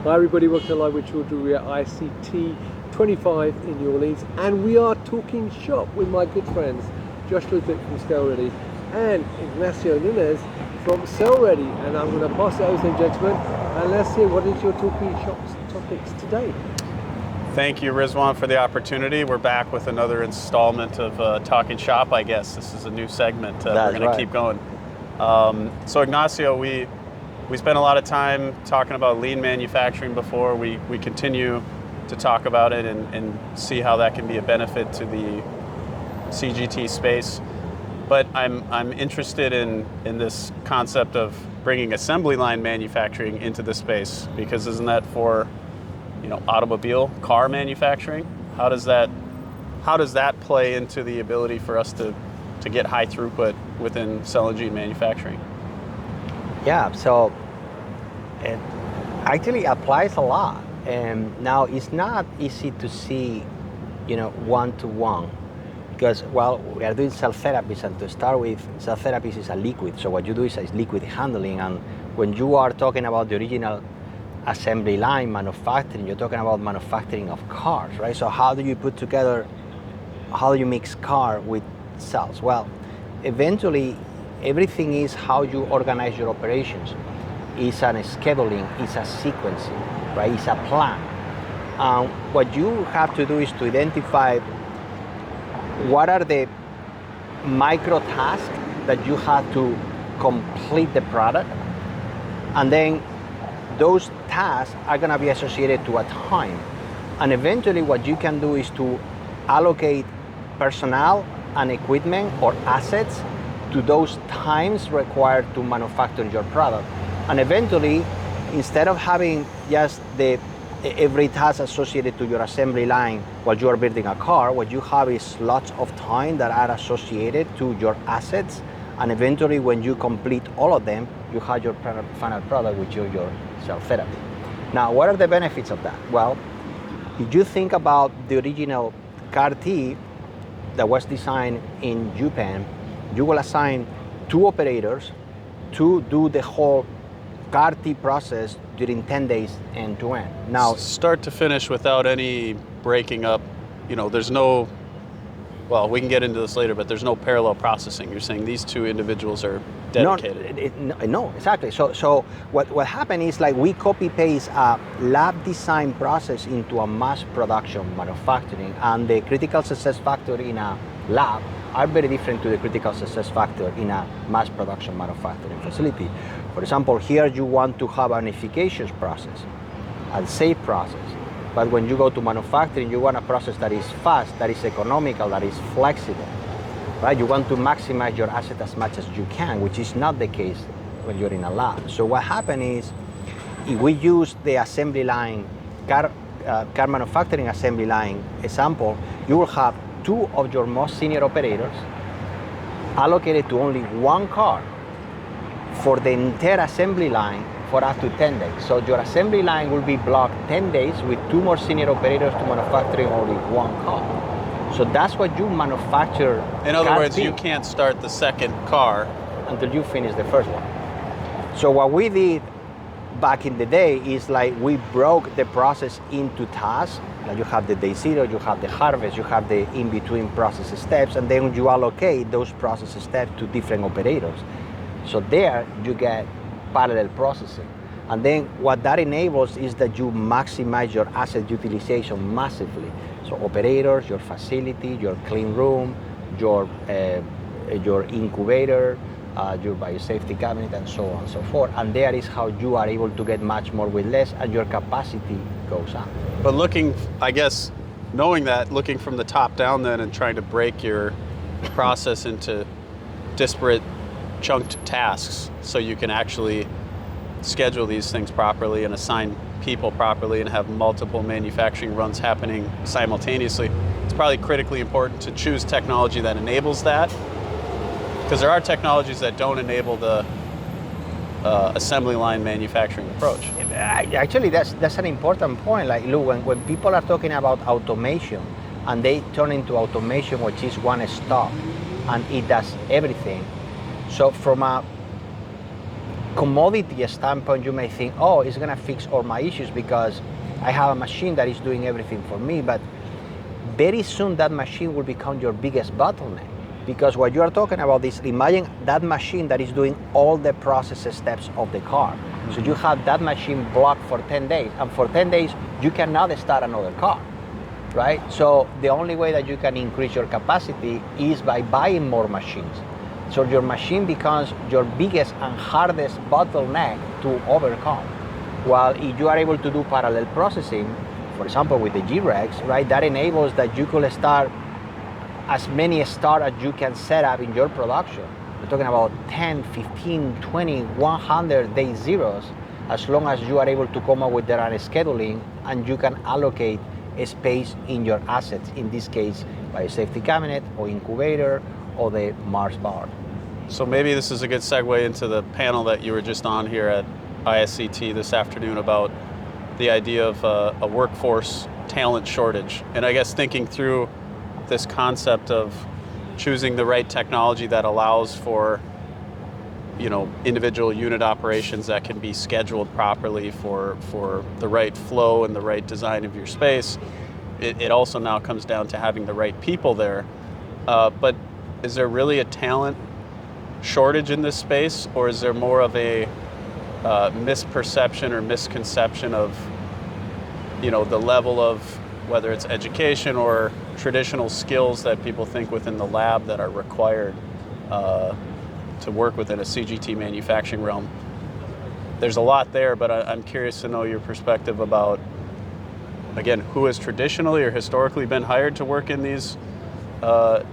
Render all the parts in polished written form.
Hi everybody, welcome to Live with Children. We are ICT 25 in New Orleans and we are talking shop with my good friends Josh Ludwig from ScaleReady and Ignacio Núñez from CellReady, and I'm going to pass it over to them, gentlemen, and let's hear what is your talking shop topics today. Thank you, Rizwan, for the opportunity. We're back with another installment of Talking Shop, I guess. This is a new segment. We're going to keep going. So Ignacio, we spent a lot of time talking about lean manufacturing before. We continue to talk about it and see how that can be a benefit to the CGT space. But I'm interested in this concept of bringing assembly line manufacturing into the space, because isn't that for, you know, automobile car manufacturing? How does that play into the ability for us to get high throughput within cell and gene manufacturing? Yeah, so it actually applies a lot. And now it's not easy to see, you know, one-to-one, because, well, we are doing cell therapies, and to start with, cell therapies is a liquid. So what you do is liquid handling, and when you are talking about the original assembly line manufacturing, you're talking about manufacturing of cars, right? So how do you put together, how do you mix car with cells? Well, eventually, everything is how you organize your operations. It's a scheduling, it's a sequencing, right? It's a plan. What you have to do is to identify what are the micro tasks that you have to complete the product, and then those tasks are going to be associated to a time. And eventually what you can do is to allocate personnel and equipment or assets to those times required to manufacture your product. And eventually, instead of having just every task associated to your assembly line while you are building a car, what you have is lots of time that are associated to your assets. And eventually, when you complete all of them, you have your final product, which is your cell therapy. Now, what are the benefits of that? Well, if you think about the original CAR-T that was designed in Japan, you will assign 2 operators to do the whole CAR-T process during 10 days end to end. Now, start to finish without any breaking up, you know, there's no, well, we can get into this later, but there's no parallel processing. You're saying these 2 individuals are dedicated. No, exactly. So what happened is, like, we copy paste a lab design process into a mass production manufacturing, and the critical success factor in a lab are very different to the critical success factor in a mass production manufacturing facility. For example, here you want to have an efficacious process, a safe process. But when you go to manufacturing, you want a process that is fast, that is economical, that is flexible, right? You want to maximize your asset as much as you can, which is not the case when you're in a lab. So what happened is, if we use the assembly line, car manufacturing assembly line example, you will have 2 of your most senior operators allocated to only 1 car for the entire assembly line for up to 10 days. So your assembly line will be blocked 10 days with 2 more senior operators to manufacturing only 1 car. So that's what you manufacture. In other words, you can't start the second car until you finish the first one. So what we did back in the day is, like, we broke the process into tasks. Like, you have the day 0, you have the harvest, you have the in-between process steps, and then you allocate those process steps to different operators. So there you get parallel processing. And then what that enables is that you maximize your asset utilization massively. So operators, your facility, your clean room, your incubator, your biosafety cabinet, and so on and so forth. And there is how you are able to get much more with less, and your capacity goes up. But looking, I guess, knowing that, looking from the top down then and trying to break your process into disparate chunked tasks so you can actually schedule these things properly and assign people properly and have multiple manufacturing runs happening simultaneously. It's probably critically important to choose technology that enables that, because there are technologies that don't enable the assembly line manufacturing approach. Actually, that's an important point. Like, look, when people are talking about automation and they turn into automation which is one stop and it does everything. So from a commodity standpoint, you may think, oh, it's going to fix all my issues because I have a machine that is doing everything for me. But very soon that machine will become your biggest bottleneck. Because what you are talking about is, imagine that machine that is doing all the process steps of the car. So you have that machine blocked for 10 days, and for 10 days, you cannot start another car, right? So the only way that you can increase your capacity is by buying more machines. So your machine becomes your biggest and hardest bottleneck to overcome. While if you are able to do parallel processing, for example, with the G-Rex, right, that enables that you could start as many starts as you can set up in your production. We're talking about 10, 15, 20, 100 day zeros, as long as you are able to come up with the right scheduling and you can allocate a space in your assets, in this case, by a safety cabinet or incubator or the Mars bar. So maybe this is a good segue into the panel that you were just on here at ISCT this afternoon about the idea of a workforce talent shortage. And I guess thinking through this concept of choosing the right technology that allows for, you know, individual unit operations that can be scheduled properly for the right flow and the right design of your space. It also now comes down to having the right people there. But is there really a talent shortage in this space, or is there more of a misperception or misconception of, you know, the level of whether it's education or traditional skills that people think within the lab that are required to work within a CGT manufacturing realm? There's a lot there, but I'm curious to know your perspective about, again, who has traditionally or historically been hired to work in these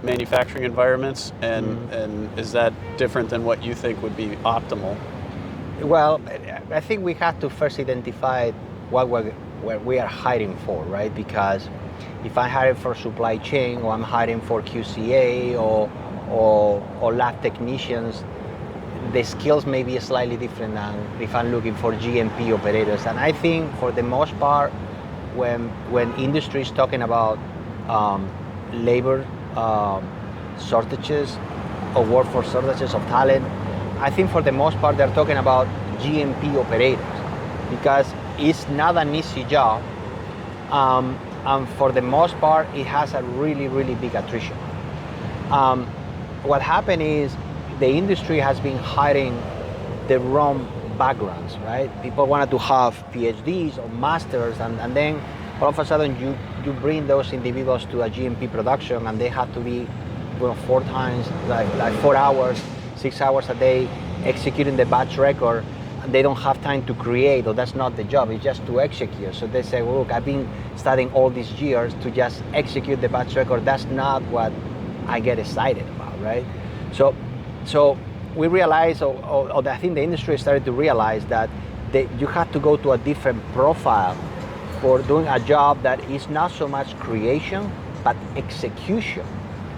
manufacturing environments, and is that different than what you think would be optimal? Well, I think we have to first identify what we are hiring for, right? Because if I'm hiring for supply chain, or I'm hiring for QCA or lab technicians, the skills may be slightly different than if I'm looking for GMP operators. And I think for the most part, when industry is talking about labor shortages or workforce shortages of talent, I think for the most part they're talking about GMP operators, because it's not an easy job, and for the most part it has a really, really big attrition. What happened is the industry has been hiring the wrong backgrounds, right? People wanted to have PhDs or masters, and then all of a sudden you bring those individuals to a GMP production and they have to be 4 times, like 4 hours, 6 hours a day executing the batch record, and they don't have time to create, or that's not the job, it's just to execute. So they say, well, look, I've been studying all these years to just execute the batch record. That's not what I get excited about, right? So we realized, or I think the industry started to realize that you have to go to a different profile for doing a job that is not so much creation, but execution,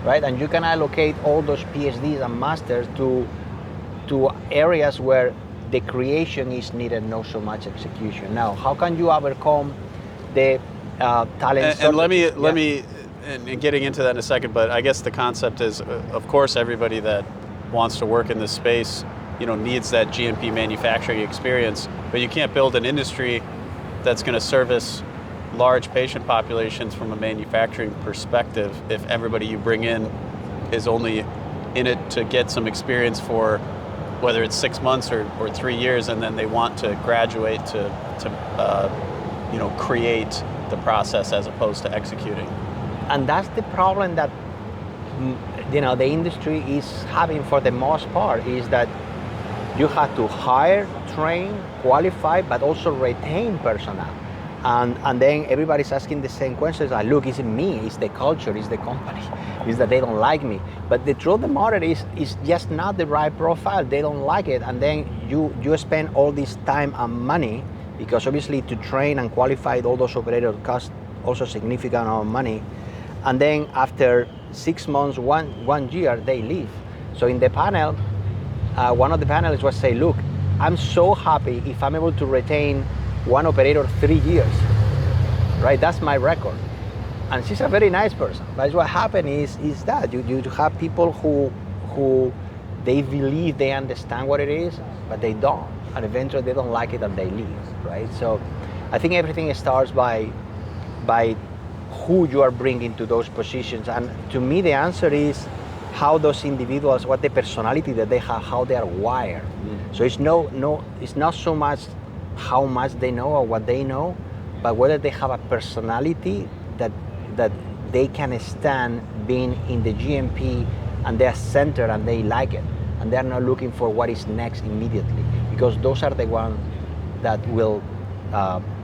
right? And you can allocate all those PhDs and masters to areas where the creation is needed, not so much execution. Now, how can you overcome the talent? And let me, and getting into that in a second, but I guess the concept is, of course, everybody that wants to work in this space, needs that GMP manufacturing experience, but you can't build an industry that's going to service large patient populations from a manufacturing perspective if everybody you bring in is only in it to get some experience for whether it's 6 months or 3 years, and then they want to graduate to create the process as opposed to executing. And that's the problem that the industry is having for the most part, is that you have to hire, train, qualify, but also retain personnel. And then everybody's asking the same questions. Like, look, is it me? Is the culture? Is the company? Is that they don't like me? But the truth of the matter is just not the right profile. They don't like it. And then you spend all this time and money, because obviously to train and qualify all those operators costs also significant amount of money. And then after 6 months, one year, they leave. So in the panel, one of the panelists was saying, look, I'm so happy if I'm able to retain one operator 3 years, right? That's my record. And she's a very nice person. But what happened is that you have people who they believe they understand what it is, but they don't. and eventually they don't like it and they leave, right? So I think everything starts by who you are bringing to those positions. And to me, the answer is how those individuals, what the personality that they have, how they are wired. So it's it's not so much how much they know or what they know, but whether they have a personality that they can stand being in the GMP and they're centered and they like it. And they're not looking for what is next immediately, because those are the ones that will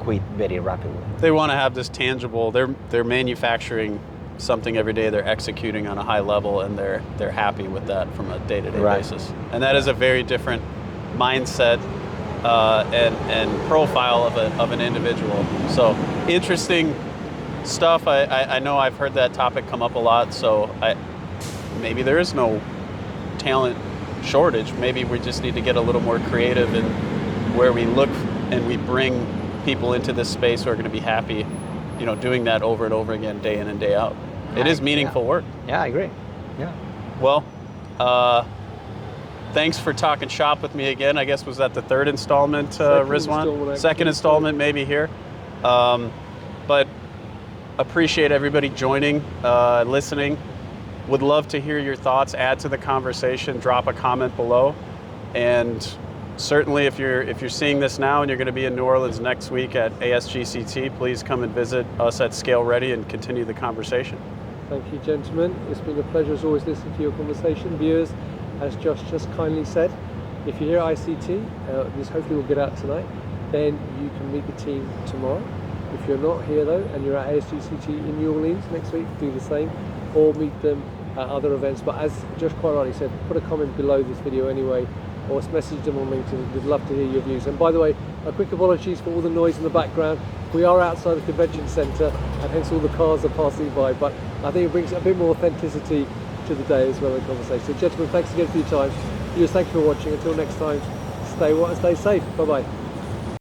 quit very rapidly. They want to have this tangible, they're manufacturing something every day, they're executing on a high level, and they're happy with that from a day-to-day basis. And that is a very different mindset and profile of an individual. So interesting stuff. I know I've heard that topic come up a lot, so maybe there is no talent shortage. Maybe we just need to get a little more creative in where we look and we bring people into this space who are going to be happy, doing that over and over again, day in and day out. It is meaningful work. Yeah, I agree. Yeah. Well, thanks for talking shop with me again. I guess was that the third installment, Rizwan? Second installment maybe here. But appreciate everybody joining, listening. Would love to hear your thoughts, add to the conversation, drop a comment below. And certainly if you're seeing this now and you're going to be in New Orleans next week at ASGCT, please come and visit us at ScaleReady and continue the conversation. Thank you, gentlemen. It's been a pleasure as always listening to your conversation. Viewers, as Josh just kindly said, if you're here at ICT, this hopefully will get out tonight, then you can meet the team tomorrow. If you're not here though, and you're at ASGCT in New Orleans next week, do the same, or meet them at other events. But as Josh quite rightly said, put a comment below this video anyway, or message them on LinkedIn. We'd love to hear your views. And by the way, a quick apologies for all the noise in the background. We are outside the convention centre, and hence all the cars are passing by, but I think it brings a bit more authenticity to the day as well, in the conversation. So gentlemen, thanks again for your time. Viewers, thank you for watching. Until next time, stay well and stay safe. Bye-bye.